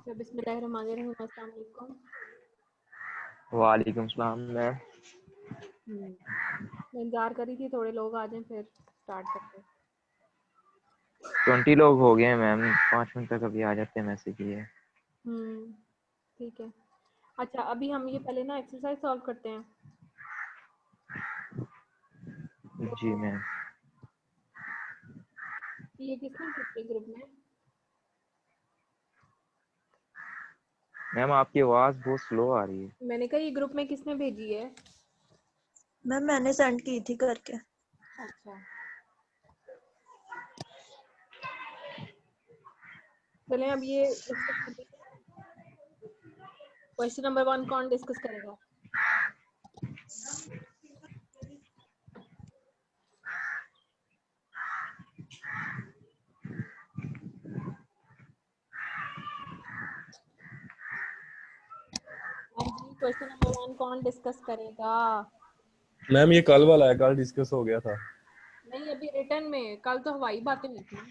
अच्छा, बिस्मिल्लाहिर्रहमानिर्रहीम। अस्सलाम वालेकुम। वालेकुम सलाम मैम। मैं इंतजार कर रही थी थोड़े लोग आ जाएं फिर स्टार्ट करते हैं। 20 लोग हो गए हैं मैम, 5 मिनट तक अभी आ जाते हैं मैसेज लिए। ठीक है। अच्छा, अभी हम ये पहले ना एक्सरसाइज सॉल्व करते हैं। जी तो मैम। ये किसने भेजी ग्रुप में? मैम आपकी आवाज़ बहुत स्लो आ रही है। मैंने कहा ये ग्रुप में किसने भेजी है? मैम मैंने सेंड की थी करके। अच्छा, चलें अब ये डिस्कस करते हैं। क्वेश्चन नंबर 1 कौन डिस्कस करेगा? क्वेश्चन नंबर 1 कौन डिस्कस करेगा? मैम ये कल वाला है, कल डिस्कस हो गया था। नहीं, अभी रिटर्न में। कल तो हवाई बातें हुई थी ना।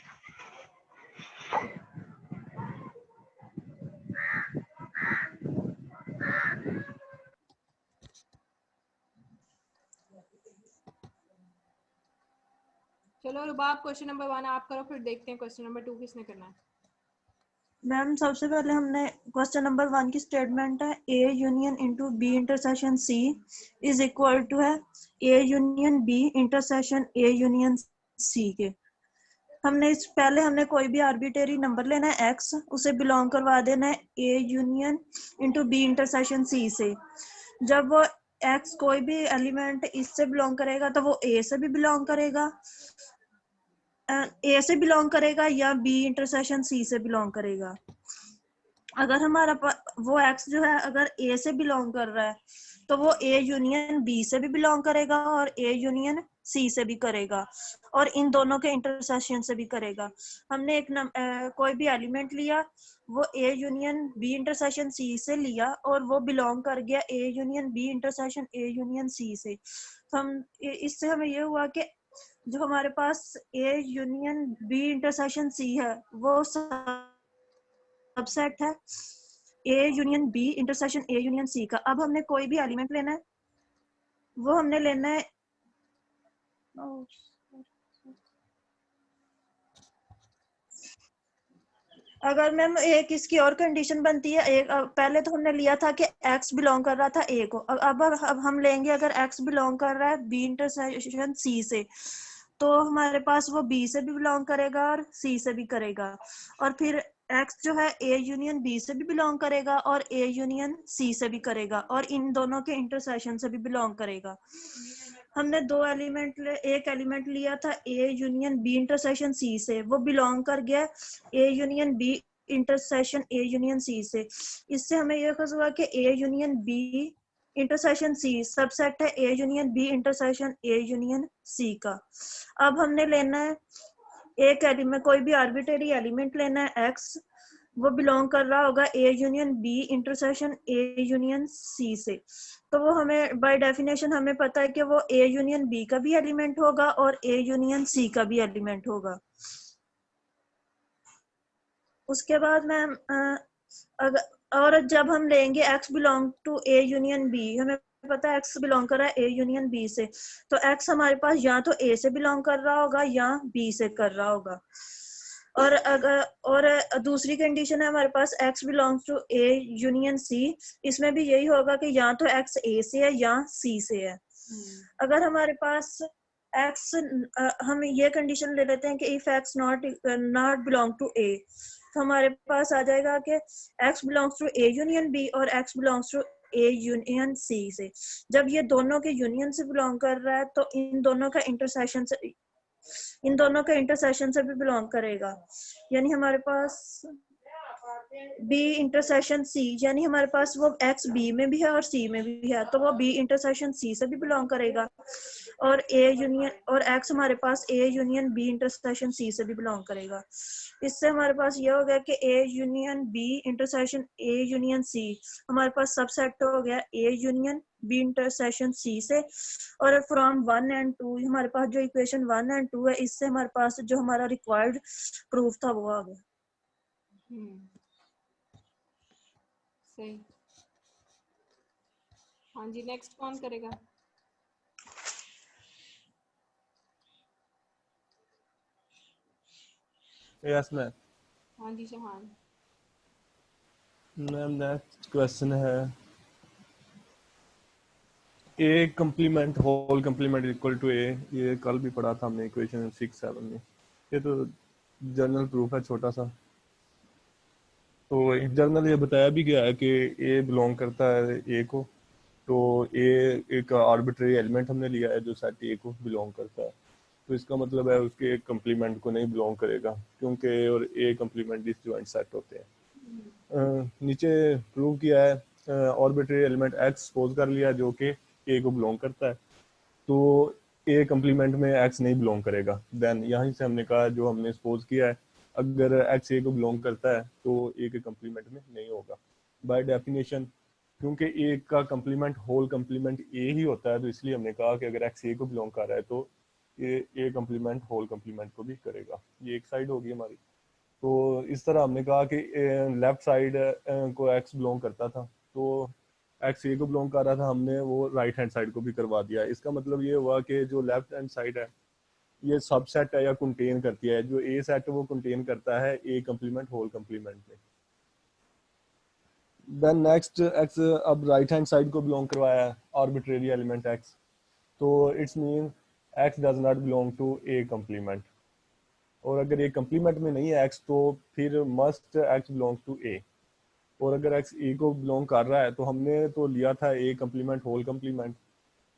चलो रुबाब, क्वेश्चन नंबर 1 आप करो, फिर देखते हैं क्वेश्चन नंबर 2 किसने करना है। मैम सबसे पहले हमने क्वेश्चन नंबर 1 की स्टेटमेंट है A union into B intersection C is equal to है A union B intersection A union C के। हमने कोई भी आर्बिट्रेरी नंबर लेना है एक्स, उसे बिलोंग करवा देना है A union into B intersection C से। जब वो एक्स कोई भी एलिमेंट इससे बिलोंग करेगा तो वो ए से भी बिलोंग करेगा, ए से बिलोंग करेगा या बी इंटरसेक्शन सी से बिलोंग करेगा। अगर हमारा वो एक्स जो है अगर ए से बिलोंग कर रहा है तो वो ए यूनियन बी से भी बिलोंग करेगा और ए यूनियन सी से भी करेगा और इन दोनों के इंटरसेक्शन से भी करेगा। हमने कोई भी एलिमेंट लिया, वो A union B intersection C से लिया और वो बिलोंग कर गया A union B intersection A union C से। तो इससे हमें ये हुआ कि जो हमारे पास A union B intersection C है वो सबसेट है A union B intersection A union C का। अब हमने कोई भी एलिमेंट लेना है, वो हमने लेना है अगर मैम एक इसकी और कंडीशन बनती है। एक पहले तो हमने लिया था कि x बिलोंग कर रहा था a को। अब हम लेंगे अगर x बिलोंग कर रहा है b इंटरसेक्शन c से, तो हमारे पास वो b से भी बिलोंग करेगा और c से भी करेगा। और फिर x जो है a यूनियन b से भी बिलोंग करेगा और a यूनियन c से भी करेगा और इन दोनों के इंटरसेक्शन से भी बिलोंग करेगा। हमने एक एलिमेंट लिया था A union B intersection C से, वो बिलोंग कर गया A union B intersection A union C से। इससे हमें यह हुआ कि A union B intersection C subset है A union B intersection A union C का। अब हमने लेना है एक एलिमेंट, कोई भी आर्बिट्रेरी एलिमेंट लेना है एक्स, वो बिलोंग कर रहा होगा A union B intersection A union C से। तो वो हमें बाय डेफिनेशन हमें पता है कि वो ए यूनियन बी का भी एलिमेंट होगा और ए यूनियन सी का भी एलिमेंट होगा। उसके बाद मैम और जब हम लेंगे x belong to A union B, हमें पता है x बिलोंग कर रहा है ए यूनियन बी से, तो x हमारे पास या तो a से बिलोंग कर रहा होगा या b से कर रहा होगा। और दूसरी कंडीशन है हमारे पास x belongs to A union C, इसमें भी यही होगा कि या तो x a से है या c से है। अगर हमारे पास x हम ये कंडीशन ले लेते हैं कि if x not belong to a, तो हमारे पास आ जाएगा कि x belongs to A union B और x belongs to A union C से। जब ये दोनों के यूनियन से बिलोंग कर रहा है तो इन दोनों का इंटरसेक्शन से भी बिलोंग करेगा। यानी हमारे पास बी इंटरसेक्शन सी, यानी हमारे पास वो एक्स बी में भी है और सी में भी है, तो वो बी इंटरसेक्शन सी से भी बिलोंग करेगा और एक्स हमारे पास A union B intersection C से भी बिलोंग करेगा। इससे हमारे पास ये हो गया कि A union B intersection A union C हमारे पास सबसेट हो गया A union B intersection C से। और फ्रॉम 1 and 2 हमारे पास जो इक्वेशन 1 and 2 है, इससे हमारे पास जो हमारा रिक्वायर्ड प्रूफ था वो आ गया। सही। हाँ जी, नेक्स्ट कौन करेगा? Yes ma'am. हाँ जी, शहान। मैम नेक्स्ट क्वेश्चन है A complement whole complement equal to A. ये कल भी पढ़ा था हमने इक्वेशन 6-7 में। ये तो जनरल प्रूफ है छोटा सा। तो जनरल ये बताया भी गया है कि ए बिलोंग करता है ए को। तो ए एक आर्बिट्रेरी एलिमेंट हमने लिया है जो सेट ए को बिलोंग करता है। तो इसका मतलब है उसके कम्प्लीमेंट को नहीं बिलोंग करेगा क्योंकि ए और ए कम्प्लीमेंट डिसजॉइंट सेट होते हैं। नीचे प्रूव किया है आर्बिट्रेरी एलिमेंट एक्स सपोज कर लिया जो कि ए को बिलोंग करता है। तो ए कम्प्लीमेंट में एक्स नहीं बिलोंग करेगा। देन यहीं से हमने कहा जो हमने सपोज किया है अगर एक्स ए को बिलोंग करता है तो ए के कम्प्लीमेंट में नहीं होगा बाय डेफिनेशन। क्योंकि ए का कम्प्लीमेंट होल कम्प्लीमेंट ए ही होता है तो इसलिए हमने कहा कि अगर एक्स ए को बिलोंग कर रहा है तो ए कम्प्लीमेंट होल कम्प्लीमेंट को भी करेगा। ये एक साइड होगी हमारी। तो इस तरह हमने कहा कि लेफ्ट साइड को एक्स बिलोंग करता था तो एक्स ए को बिलोंग कर रहा था हमने वो राइट हैंड साइड को भी करवा दिया। इसका मतलब ये हुआ कि जो लेफ्ट हैंड साइड है ये सबसेट है या कंटेन करती है। जो ए सेट वो कंटेन करता है ए कम्प्लीमेंट होल कम्प्लीमेंट में। देन नेक्स्ट एक्स अब राइट हैंड साइड को बिलोंग करवाया है आर्बिट्रेरी एलिमेंट एक्स। तो it's mean X does not belong to A complement. और अगर ये कम्प्लीमेंट में नहीं है एक्स तो फिर मस्ट एक्स बिलोंग टू ए। और अगर एक्स ए को बिलोंग कर रहा है तो हमने तो लिया था ए कम्प्लीमेंट होल कम्प्लीमेंट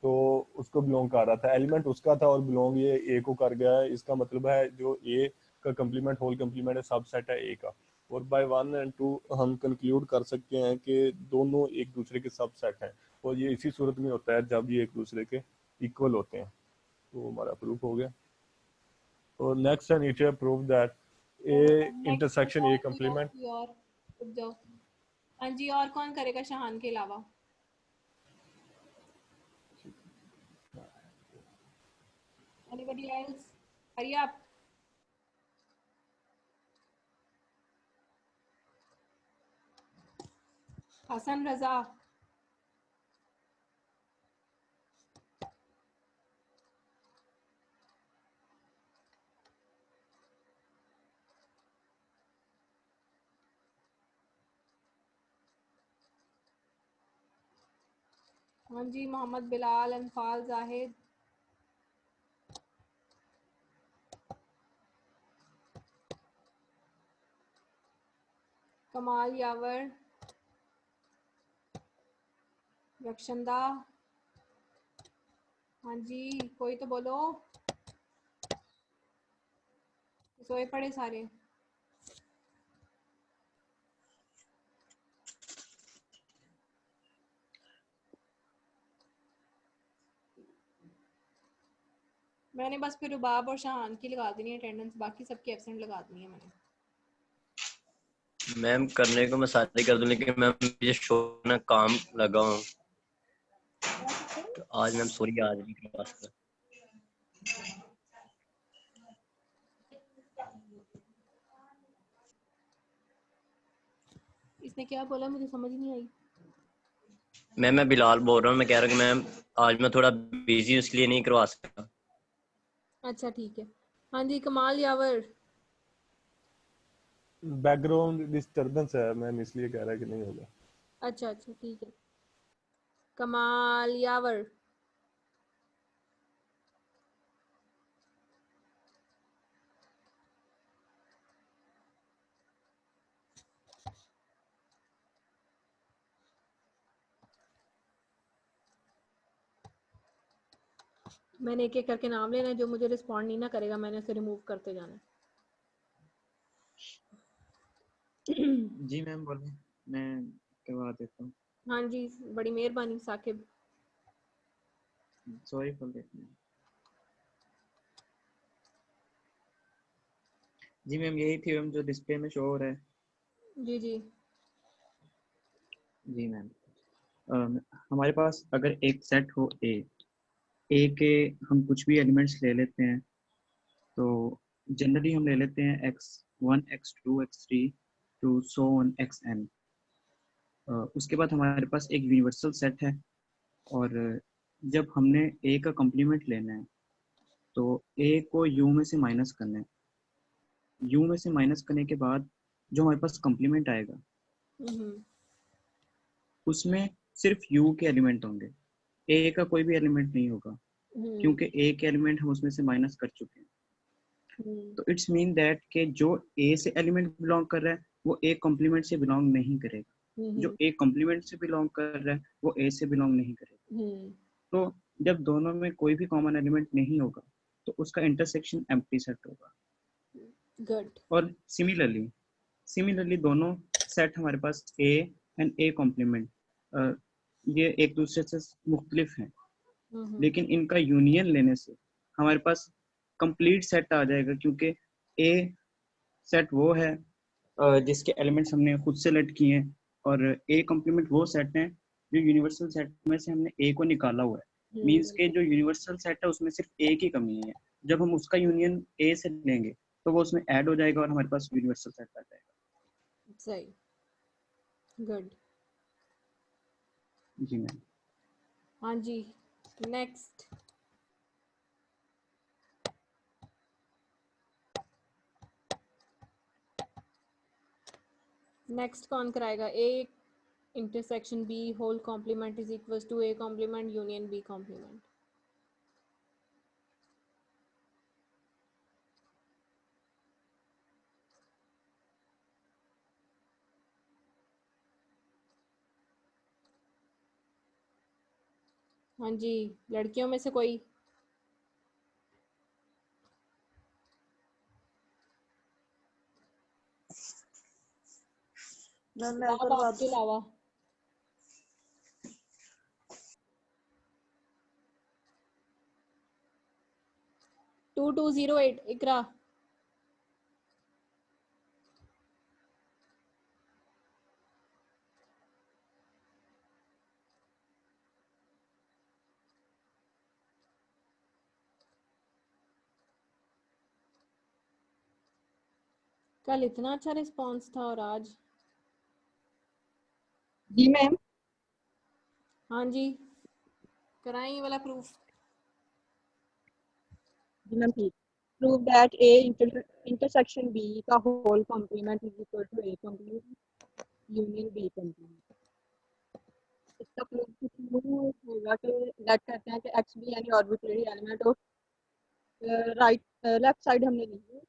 तो उसको बिलोंग कर रहा था एलिमेंट उसका था और बिलोंग ये ए को कर गया है। इसका मतलब है जो ए का कम्प्लीमेंट होल कम्प्लीमेंट है सबसेट है ए का। और बाय 1 और 2 हम कंक्लूड कर सकते हैं कि दोनों एक दूसरे के सबसेट हैं। और ये इसी सूरत में होता है जब ये एक दूसरे के इक्वल होते हैं। तो हमारा प्रूफ हो गया। और नेक्स्ट है नीचे prove that A next intersection A कोई और कम्प्लीमेंट। कोई और रुक जाओ। हाँ जी, और कौन करेगा शहान के अलावा? Anybody else? Hurry up. Hasan Raza. हाँ जी, मोहम्मद बिलाल, अनफाल जाहिद। कमाल यावर। रक्षंदा। हाँ जी, कोई तो बोलो। सोए पड़े सारे। मैंने बस फिर रुबाब और शहान की लगा देनी है अटेंडेंस, बाकी सबकी एब्सेंट लगा देनी है मैंने। मैम करने को मैं सारी कर दूं लेकिन मैम मुझे शो ना काम लगा हूँ तो आज मैम सॉरी आज नहीं करवा सकता। इसने क्या बोला मुझे समझ नहीं आई। मैम मैं बिलाल बोल रहा हूँ। मैं कह रहा हूँ कि मैम आज मैं थोड़ा बिजी हूँ इसलिए नहीं करवा सकता। अच्छा ठीक है। हाँ जी, कमाल यावर। बैकग्राउंड डिस्टरबेंस है मैम इसलिए कह रहा है कि नहीं होगा। अच्छा अच्छा ठीक है। कमाल यावर। मैंने एक एक करके नाम लेना है, जो मुझे रिस्पॉन्ड नहीं ना करेगा मैंने उसे रिमूव करते जाना है। जी मैम बोले मैं करवा देता हूँ। हाँ जी, बड़ी मेहरबानी Saqib. Sorry for that ma'am. जी मैम यही थ्योरम जो डिस्प्ले में शो हो रहा है। जी जी। जी मैम हमारे पास अगर एक सेट हो ए के हम कुछ भी एलिमेंट्स ले लेते हैं तो जनरली हम ले लेते हैं x1 x2 x3 to so on xn। उसके बाद हमारे पास एक यूनिवर्सल सेट है, और जब हमने ए का कॉम्प्लीमेंट लेना है तो ए को यू में से माइनस करना है। यू में से माइनस करने के बाद जो हमारे पास कॉम्प्लीमेंट आएगा उसमें सिर्फ यू के एलिमेंट होंगे, ए का कोई भी एलिमेंट नहीं होगा, क्योंकि ए के एलिमेंट हम उसमें से माइनस कर चुके हैं। तो इट्स मीन दैट कि जो ए से एलिमेंट बिलोंग कर रहा है वो ए कॉम्प्लीमेंट से बिलोंग नहीं करेगा, जो ए कॉम्प्लीमेंट से बिलोंग कर रहा है वो ए से बिलोंग नहीं करेगा। तो जब दोनों में कोई भी कॉमन एलिमेंट नहीं होगा तो उसका इंटरसेक्शन एम्प्टी सेट होगा। गुड। और सिमिलरली दोनों सेट हमारे पास ए एंड ए कॉम्प्लीमेंट ये एक दूसरे से मुख्तलिफ हैं, लेकिन इनका यूनियन लेने से हमारे पास कंप्लीट सेट आ जाएगा, क्योंकि ए सेट वो है जिसके एलिमेंट्स हमने खुद से लेट किए हैं, और ए कॉम्प्लीमेंट वो सेट है जो यूनिवर्सल सेट में से हमने ए को निकाला हुआ है। मींस के जो यूनिवर्सल सेट है उसमें सिर्फ ए की कमी है, जब हम उसका यूनियन ए से लेंगे तो वो उसमें ऐड हो जाएगा और हमारे पास यूनिवर्सल सेट आ जाएगा। सही, गुड। जी मैम। हाँ जी, नेक्स्ट। नेक्स्ट कौन कराएगा? A intersection B whole complement is equals to A complement union B complement. हाँ जी, लड़कियों में से कोई? मैं आप करवा आपके अलावा? टू 208 इकरा। कल इतना अच्छा रिस्पांस था और आज? जी मैम। हाँ जी, कराएं ये वाला प्रूफ। जी मैम ठीक। Prove that A intersection B का whole complement is equal to A complement union B complement. इसका प्रूफ कुछ यूं होगा कि लेट करते हैं कि एक्स बी यानी arbitrary element of right left side हमने ली है,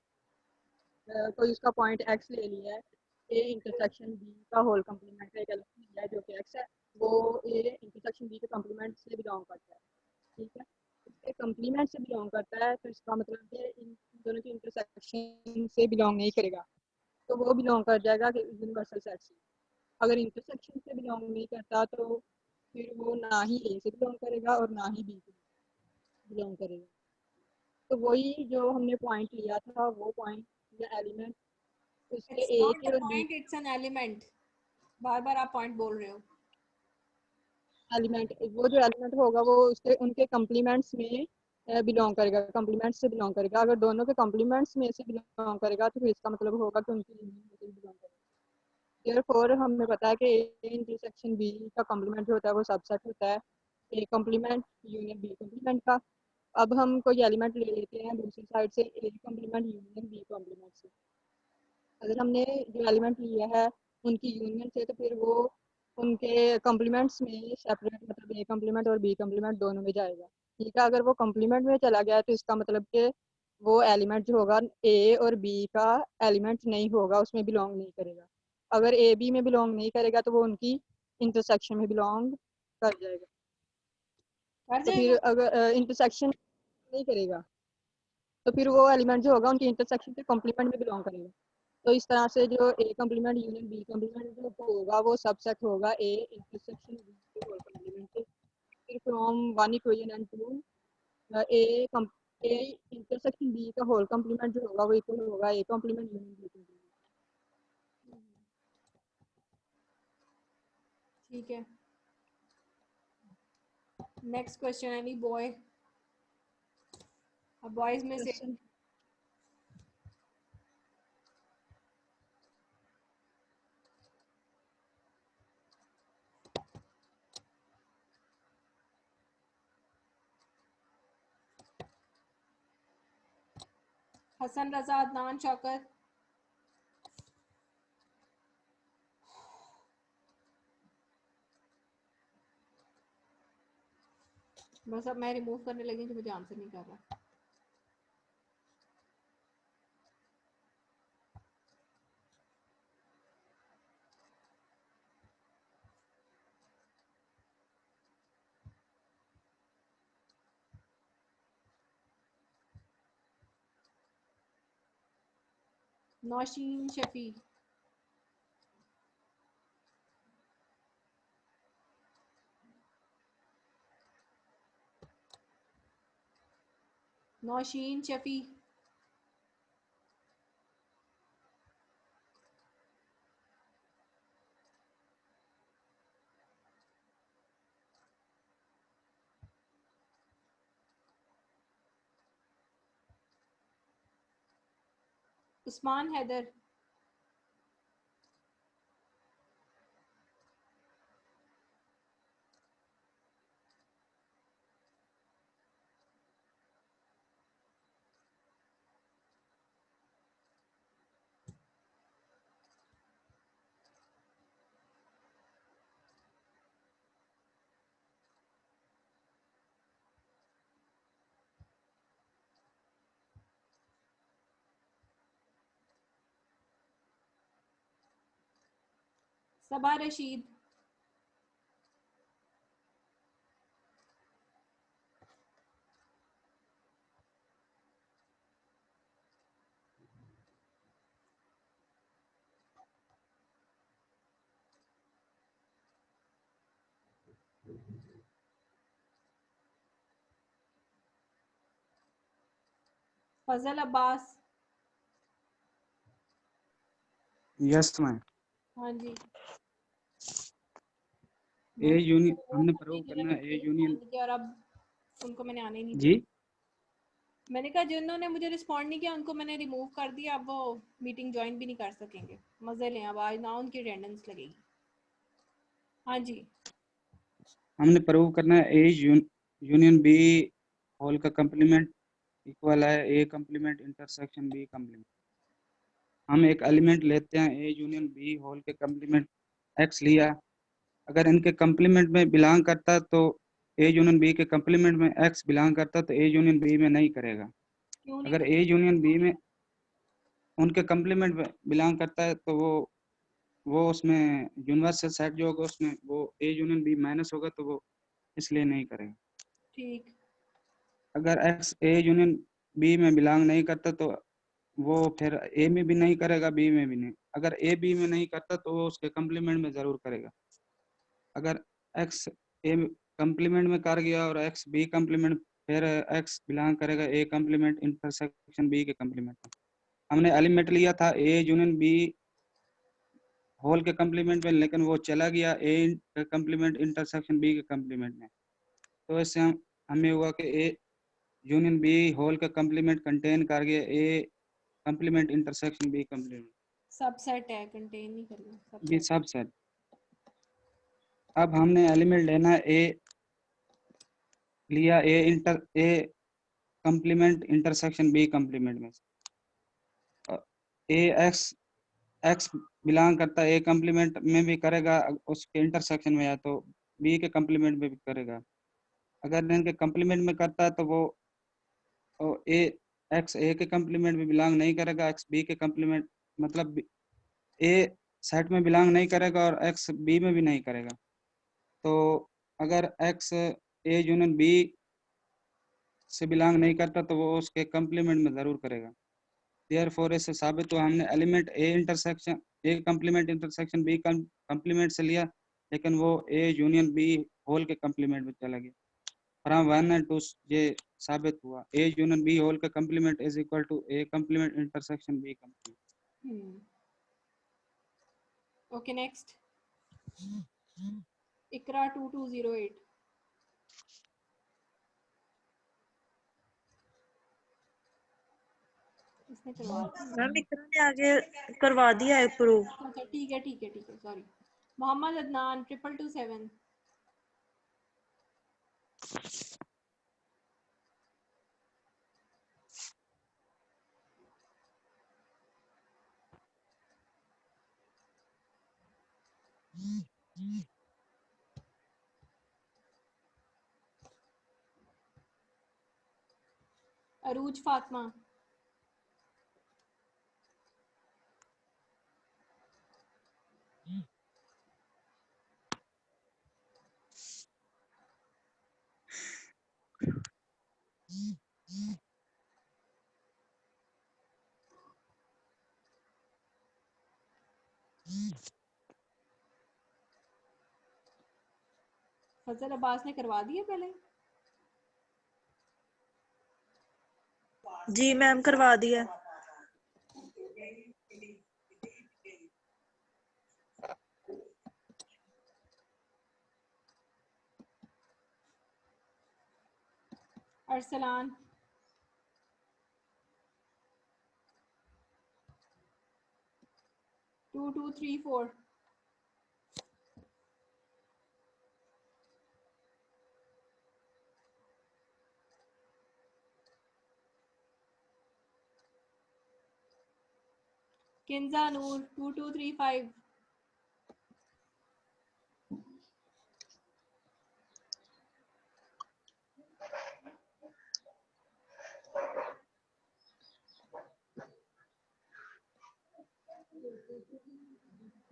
कोई उसका पॉइंट एक्स ले लिया है, ए इंटरसेक्शन बी का होल कॉम्प्लीमेंट का एक एलिमेंट लिया है जो कि एक्स है, वो ए इंटरसेक्शन बी के कॉम्प्लीमेंट से बिलोंग करता है। ठीक है, इसके कॉम्प्लीमेंट से बिलोंग करता है तो इसका मतलब कि इन दोनों की इंटरसेक्शन से बिलोंग नहीं करेगा, तो वो बिलोंग कर जाएगा कि यूनिवर्सल सेट से। अगर इंटरसेक्शन से बिलोंग नहीं करता तो फिर वो ना ही ए से बिलोंग करेगा और ना ही बी से बिलोंग करेगा। तो वही जो हमने पॉइंट लिया था वो पॉइंट या एलिमेंट उसके इट्स ए नॉट के अ और B point, it's an element. बार बार आप पॉइंट बोल रहे हो। एलिमेंट, वो जो एलिमेंट होगा वो उसके उनके कॉम्प्लीमेंट्स में बिलोंग करेगा, कॉम्प्लीमेंट्स से बिलोंग करेगा। अगर दोनों के कॉम्प्लीमेंट्स में से बिलोंग करेगा तो फिर इसका मतलब होगा कि उनकी यूनियन में से बिलोंग करेगा। देयरफॉर हमें पता है कि ए इंटरसेक्शन बी का कॉम्प्लीमेंट जो होता है वो सबसेट होता है A complement union B complement का। अब हम कोई एलिमेंट ले लेते हैं दूसरी साइड से A complement union B complement से। अगर हमने जो एलिमेंट लिया है उनकी यूनियन से तो फिर वो उनके कॉम्प्लीमेंट्स में सेपरेट, मतलब ए कॉम्प्लीमेंट और बी कॉम्प्लीमेंट दोनों में जाएगा। ठीक है, अगर वो कॉम्प्लीमेंट में चला गया तो इसका मतलब कि वो एलिमेंट जो होगा ए और बी का एलिमेंट नहीं होगा, उसमें बिलोंग नहीं करेगा। अगर ए बी में बिलोंग नहीं करेगा तो वो उनकी इंटरसेक्शन में बिलोंग कर जाएगा। कर तो फिर जाएगा। अगर इंटरसेक्शन नहीं करेगा तो फिर वो एलिमेंट जो होगा उनकी इंटरसेक्शन के कॉम्प्लीमेंट में बिलोंग करेगा। तो इस तरह से जो A complement union B complement जो होगा वो सबसेट होगा ए इंटरसेक्शन बी के होल कॉम्प्लीमेंट से। फिर from one equation and two A intersection B का होल कॉम्प्लीमेंट जो होगा वो इक्वल होगा A complement union B complement. ठीक है, नेक्स्ट क्वेश्चन। Any boy? अब बॉयज में से क्वेश्चन हसन रजा, अदनान, शौकत। बस अब मैं रिमूव करने लगी तो मुझे आंसर नहीं कर रहा। नौशीन शफी। नौशीन शफी। उस्मान हैदर। सबा रशीद। फजल अब्बास। Yes ma'am. हाँ जी। ए मैंने यूनियन उनको हमने remove प्रूव करने के लिए करना है ए मुझे यूनियन। respond नहीं किया और अब उनको मैंने आने ही नहीं जी दिया। मैंने कहा जिन्होंने मुझे रिस्पॉन्ड नहीं किया उनको मैंने रिमूव कर दिया, अब वो मीटिंग ज्वाइन भी नहीं कर सकेंगे। मजे लें, अब आज ना उनकी अटेंडेंस लगेगी। हाँ जी। हमने प्रूव करना है ए यूनियन बी होल का कंप्लीमेंट इक्वल है ए कंप्लीमेंट इंटरसेक्शन बी कंप्लीमेंट। हम एक एलिमेंट लेते हैं ए यूनियन बी होल के कंप्लीमेंट एक्स लिया, अगर इनके कंप्लीमेंट में बिलोंग करता तो ए यूनियन बी के कंप्लीमेंट में एक्स बिलोंग करता तो ए यूनियन बी में नहीं करेगा। क्यों नहीं अगर कर ए यूनियन बी में उनके कंप्लीमेंट में बिलोंग करता है तो वो उसमें यूनिवर्सल सेट जो होगा उसमें वो ए यूनियन बी माइनस होगा तो वो इसलिए नहीं करेगा। ठीक। अगर एक्स ए यूनियन बी में बिलोंग नहीं करता तो वो फिर ए में भी नहीं करेगा बी में भी नहीं। अगर ए बी में नहीं करता तो वो उसके कंप्लीमेंट में जरूर करेगा। अगर एक्स ए कंप्लीमेंट में कर गया और एक्स बी कंप्लीमेंट, फिर एक्स बिलोंग करेगा ए कंप्लीमेंट इंटरसेक्शन बी के कंप्लीमेंट में। हमने एलिमेंट लिया था ए यूनियन बी होल के कंप्लीमेंट में, लेकिन वो चला गया ए कंप्लीमेंट इंटरसेक्शन बी के कंप्लीमेंट में। तो इससे हमें हुआ कि ए यूनियन बी होल का कंप्लीमेंट कंटेन कर गया A complement intersection B complement subset है, कंटेन नहीं करना, बी सबसेट। सबसेट। अब हमने एलिमेंट लेना ए लिया ए कंप्लीमेंट इंटरसेक्शन बी कंप्लीमेंट में ए एक्स एक्स बिलोंग करता है ए कंप्लीमेंट में भी करेगा, उसके इंटरसेक्शन में या तो बी के कंप्लीमेंट में भी करेगा। अगर इनके कंप्लीमेंट में करता है तो वो ए एक्स ए के कंप्लीमेंट में बिलोंग नहीं करेगा, एक्स बी के कंप्लीमेंट मतलब ए सेट में बिलोंग नहीं करेगा और एक्स बी में भी नहीं करेगा। तो अगर एक्स ए यूनियन बी से बिलोंग नहीं करता तो वो उसके कंप्लीमेंट में जरूर करेगा। देयरफॉर इससे साबित हुआ हमने एलिमेंट ए कंप्लीमेंट इंटरसेक्शन बी कंप्लीमेंट से लिया, लेकिन वो ए यूनियन बी होल के कंप्लीमेंट में चला गया। फ्रॉम 1 एंड 2 ये साबित हुआ ए यूनियन बी होल का complement is equal to A complement intersection B complement. Okay next. Iqra 2208। इसने करवा दिया। मैम इकरा ने आगे करवा दिया है प्रूव। अच्छा ठीक है ठीक है ठीक है, सॉरी। मोहम्मद अदनान 2227। अरूज फातिमा, फजल अब्बास ने करवा दिया पहले। जी मैम करवा दिया। अरसलान, 2234, किंजा नूर 2235,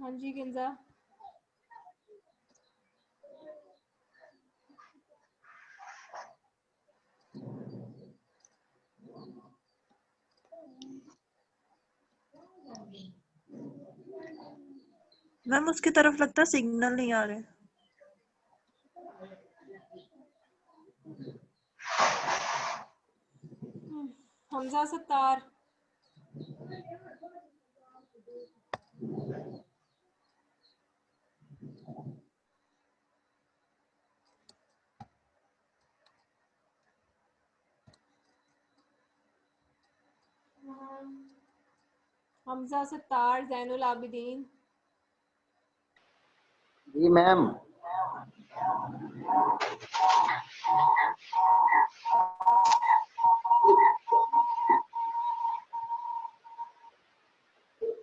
हाँ जी किंजा, मैम उसकी तरफ लगता है सिग्नल नहीं आ रहे। हमजा सत्तार, हमजा सत्तार, जैनुल आबिदीन, जी मैम।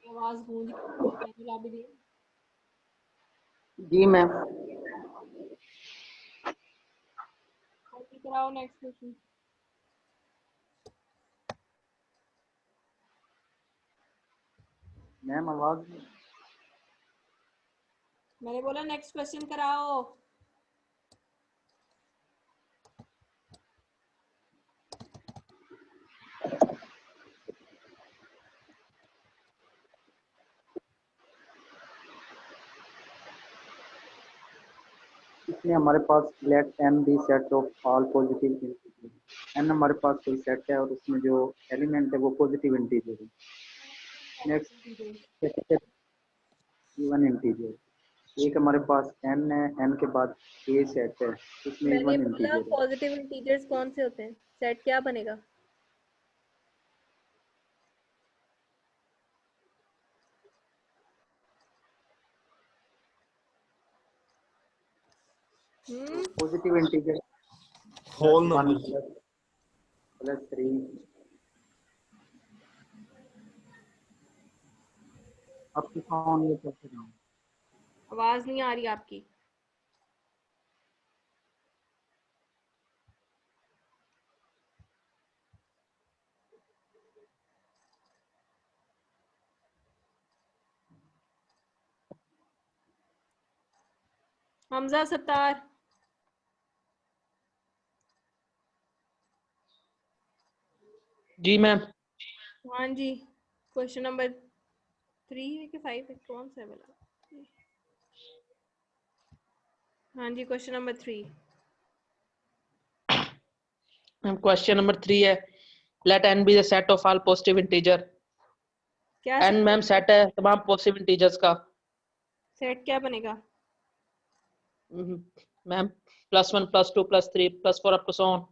आवाज गूंज, जैनुल आबिदीन, जी मैम। कराओ नेक्स्ट क्वेश्चन। मैम आवाज मैंने बोला नेक्स्ट क्वेश्चन कराओ। इसमें हमारे पास let N be set of all positive N हमारे पास कोई सेट है और उसमें जो एलिमेंट है वो पॉजिटिव इंटीजर है। Next even integer. एक हमारे पास एन है, एन के बाद ए सेट है, उसमें मैंने इवन बोला इंटीजर है। पॉजिटिव इंटीजर्स कौन से होते हैं, सेट क्या बनेगा? Positive integer whole number plus 3। अब किसान ये कैसे नाम आवाज नहीं आ रही आपकी। हमजा सत्तार, जी मैम। हाँ जी, क्वेश्चन नंबर 3 है कि 5 है, कौन सा है वाला? हाँ जी, क्वेश्चन नंबर 3। क्वेश्चन नंबर 3 है, let n be the set of all positive integer. क्या n मैम सेट है तमाम पॉजिटिव इंटीजर्स का। सेट क्या बनेगा? Ma'am +1 +2 +3 +4 up to so on.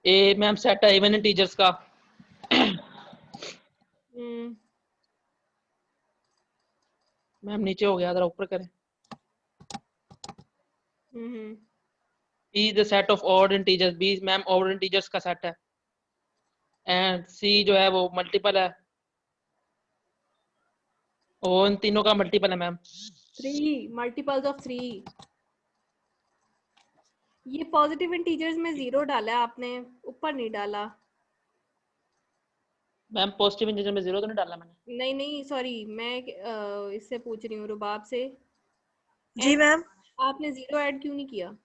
A ma'am set है इवन इंटीजर्स का। मैम नीचे हो गया, जरा ऊपर करें। B the set of odd integers, B ma'am odd integers का सेट है। एंड सी जो है वो मल्टीपल है, और इन तीनों का मल्टीपल है मैम। 3 multiples of 3। ये पॉजिटिव इंटीजर्स में 0 डाला है आपने, ऊपर नहीं डाला। मैम पॉजिटिव इंटीजर में 0 तो नहीं डाला मैंने। नहीं सॉरी, मैं इससे पूछ रही हूँ रुबाब से। जी मैम। आपने 0 ऐड क्यों नहीं किया?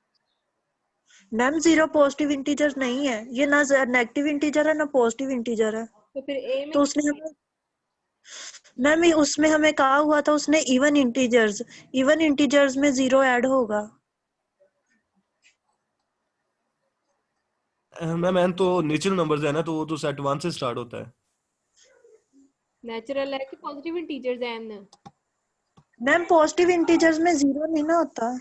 मैम 0 पॉजिटिव इंटीजर नहीं है, ये ना नेगेटिव इंटीजर है ना पॉजिटिव इंटीजर है। तो फिर ए में तो उसने हमें मैम उसमें हमें कहा हुआ था उसने इवन इंटीजर्स में 0 ऐड होगा। मैम एन तो नेचुरल नंबर्स है ना, तो वो तो सेट 1 से स्टार्ट होता है। नेचुरल है कि पॉजिटिव इंटीजर्स है n? मैम पॉजिटिव इंटीजर्स में 0 नहीं ना होता।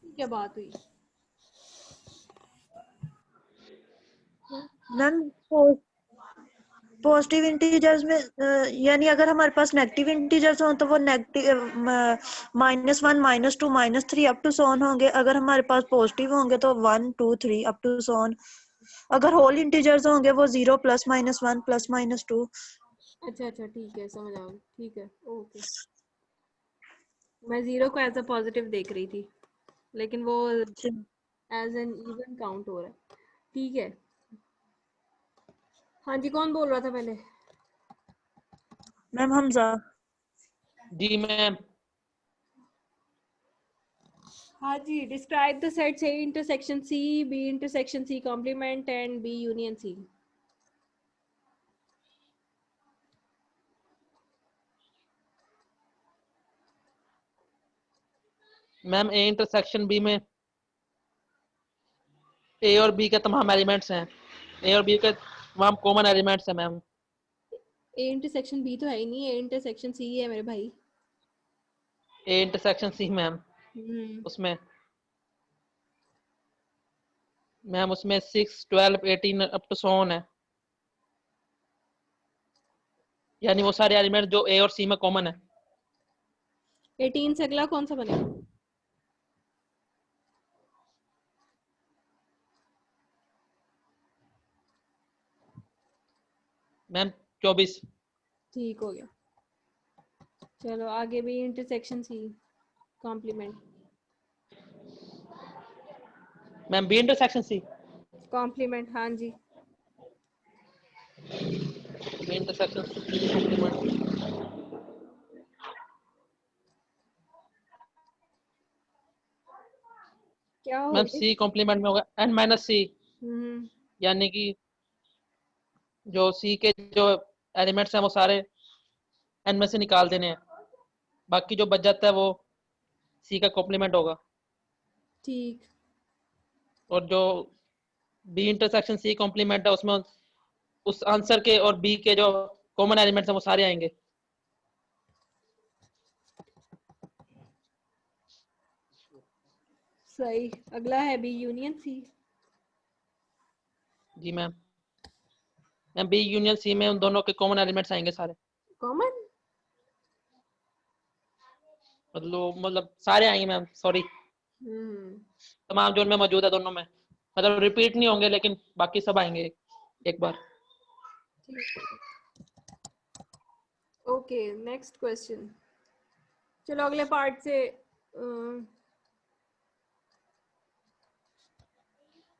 क्या बात हुई? मैम पॉजिटिव इंटीजर्स में यानी अगर हमारे पास नेगेटिव इंटीजर्स हो तो वो negative -1 -2 -3 up to so on होंगे। अगर हमारे पास पॉजिटिव होंगे तो 1 2 3 अप टू सो ऑन। अगर होल इंटीजर्स होंगे वो 0 +-1 +-2। अच्छा ठीक है, समझ आ गई। ठीक है, ओके। मैं 0 को एज अ पॉजिटिव देख रही थी, लेकिन वो एज एन इवन काउंट हो रहा है। ठीक है। हाँ जी, कौन बोल रहा था पहले? मैम हमजा। जी मैम। हाँ जी, describe the sets A intersection C, B intersection C complement and B union C। Ma'am A intersection B में ए और बी के तमाम एलिमेंट्स हैं, ए और बी के तमाम कॉमन एलिमेंट्स हैं मैम। A इंटरसेक्शन B तो है ही नहीं, A इंटरसेक्शन C है मेरे भाई। ए इंटरसेक्शन सी मैम, उसमें मैम उसमें 6 12 18 अप टू सो ऑन है, यानी वो सारे एलिमेंट जो ए और सी में कॉमन है। 18 से अगला कौन सा बनेगा? मैम 24। ठीक हो गया। चलो आगे भी intersection C complement. Ma'am B intersection C complement, हाँ जी। B intersection C complement. क्या हो मैम गया? सी कॉम्प्लीमेंट में होगा n माइनस सी, यानी कि जो सी के जो एलिमेंट्स हैं वो सारे n में से निकाल देने हैं, बाकी जो बच जाता है वो सी का कॉम्प्लीमेंट होगा। ठीक। और जो बी इंटरसेक्शन सी कॉम्प्लीमेंट है उसमें उस आंसर के और बी के जो कॉमन एलिमेंट्स हैं वो सारे आएंगे। सही। अगला है बी यूनियन सी। जी ma'am. Ma'am B union C में उन दोनों के कॉमन एलिमेंट्स आएंगे सारे। कॉमन मतलब सारे आएंगे मैम, सॉरी तमाम जो उनमें मौजूद है दोनों में, मतलब रिपीट नहीं होंगे लेकिन बाकी सब आएंगे एक बार। Okay, next question. चलो अगले पार्ट से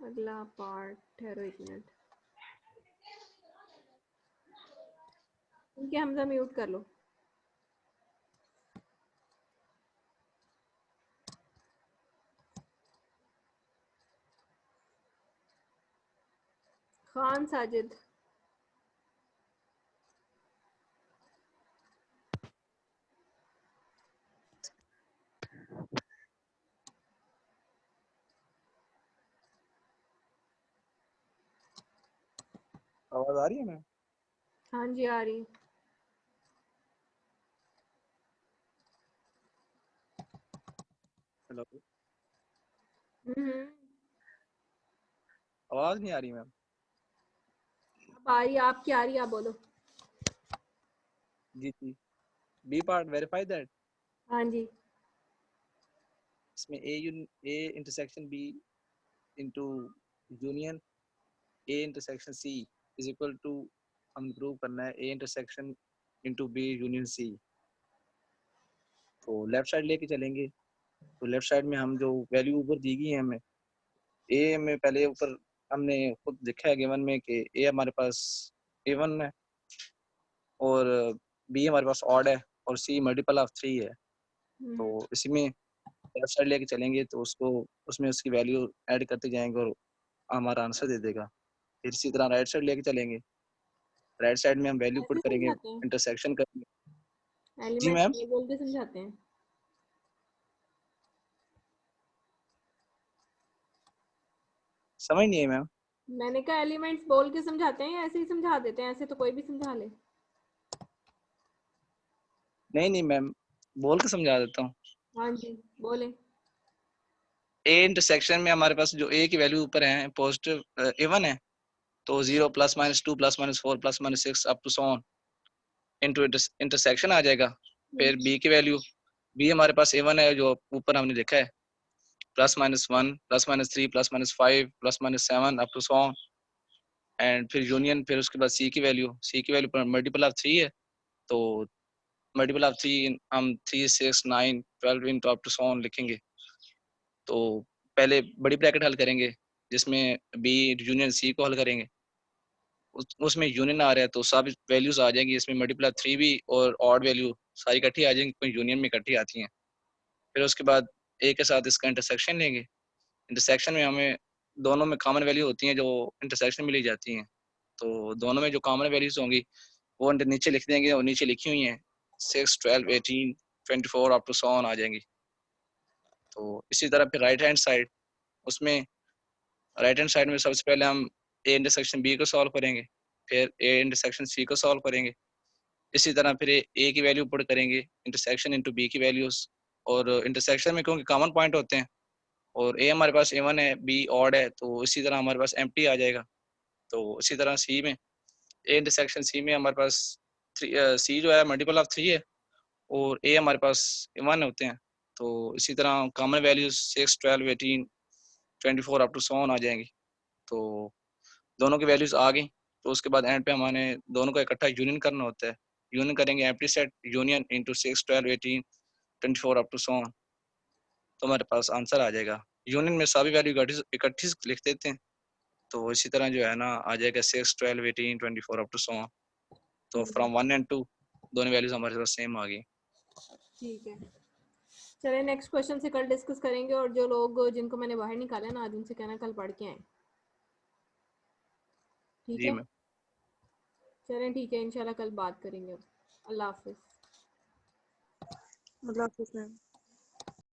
अगला पार्ट, ठहरो एक मिनट। ठीक है, हमजा म्यूट कर लो। खान साजिद। आवाज आ रही है मैम? हाँ जी आ रही। हेलो, हम्म आवाज नहीं आ रही मैम? अब आ रही, आपकी आ रही, आप बोलो। जी जी। बी पार्ट वेरीफाई दैट हाँ जी। इसमें A intersection B into union A intersection C is equal to, हम प्रूव करना है A intersection into B union C. तो लेफ्ट साइड लेके चलेंगे, तो लेफ्ट साइड में हम जो वैल्यू ऊपर दी गई है हमें, ए में पहले ऊपर हमने खुद देखा है गिवन में कि ए हमारे पास इवन है और बी हमारे पास ऑड है और सी मल्टीपल ऑफ 3 है। तो इसी में लेफ्ट साइड लेके चलेंगे तो उसको उसमें उसकी वैल्यू ऐड करते जाएंगे और हमारा आंसर दे देगा। फिर इसी तरह राइट साइड लेके चलेंगे, राइट साइड में हम वैल्यू पुट ऐसे करेंगे, समझाते हैं इंटरसेक्शन करेंगे। जी एलिमेंट मैम, ये बोल के समझाते हैं। समझ नहीं है मैम। मैंने कहा एलिमेंट्स बोल के समझाते हैं या ऐसे ही समझा देते हैं? ऐसे तो कोई भी समझा ले। नहीं मैम, बोल के समझा देता हूँ। हाँ जी बोले। ए इंटरसेक्शन में हमारे पास जो ए की वैल्यू ऊपर है पॉजिटिव इवन है, तो 0 plus minus 2 plus minus 4 plus minus 6 up to so on into intersection आ जाएगा। फिर बी की वैल्यू, बी हमारे पास इवन है जो ऊपर हमने देखा है, plus minus 1 plus minus 3 plus minus 5 plus minus 7 up to so on and फिर यूनियन। फिर उसके बाद सी की वैल्यू पर मल्टीपल ऑफ 3 है, तो मल्टीपल ऑफ 3 हम 3 6 9 12 into up to so on लिखेंगे। तो पहले बड़ी ब्रैकेट हल करेंगे जिसमें बी यूनियन सी को हल करेंगे, उसमें यूनियन आ रहा है तो सब वैल्यूज आ जाएंगी, इसमें मल्टीप्लाई 3 भी और ऑड वैल्यू सारी इकट्ठी आ जाएंगी, कोई यूनियन में इकट्ठी आती हैं। फिर उसके बाद ए के साथ इसका इंटरसेक्शन लेंगे, इंटरसेक्शन में हमें दोनों में कॉमन वैल्यू होती हैं जो इंटरसेक्शन में ली जाती हैं, तो दोनों में जो कॉमन वैल्यूज होंगी वो नीचे लिख देंगे और नीचे लिखी हुई हैं 6 12 18 24 अप टू सो ऑन आ जाएंगी। तो इसी तरह फिर राइट हैंड साइड, उसमें राइट हैंड साइड में सबसे पहले हम ए इंटरसेक्शन बी को सॉल्व करेंगे, फिर ए इंटरसेक्शन सी को सॉल्व करेंगे। इसी तरह फिर ए की वैल्यू पुट करेंगे इंटरसेक्शन इनटू बी की वैल्यूज, और इंटरसेक्शन में क्योंकि कॉमन पॉइंट होते हैं और ए हमारे पास इवन है बी ऑड है, तो इसी तरह हमारे पास एम्प्टी आ जाएगा। तो इसी तरह सी में ए इंटरसेक्शन सी में हमारे पास सी जो है मल्टीपल ऑफ 3 है और ए हमारे पास इवन होते हैं, तो इसी तरह common values 6 12 18 24 up to so on आ जाएंगी। तो दोनों की वैल्यूज आ गई, तो उसके बाद एंड पे हमारे दोनों का इकट्ठा यूनियन करना होता है। यूनियन करेंगे empty set union into 6 12 18 24 up to so on, तो हमारे पास आंसर आ जाएगा। यूनियन में सभी वैल्यू इकट्ठी लिख देते हैं, तो इसी तरह जो है ना आ जाएगा 6 12 18 24 अप टू सो ऑन। तो फ्रॉम 1 एंड 2 दोनों वैल्यूज हमारे पास सेम आ गई। ठीक है, चलिए नेक्स्ट क्वेश्चन से कल डिस्कस करेंगे, और जो लोग जिनको मैंने बाहर निकाला ना आज उनसे कहना कल पढ़ के आए। ठीक जी है, मैम। चलें ठीक है, इंशाल्लाह कल बात करेंगे। अल्लाह हाफिज। अल्लाह हाफिज़ मैम।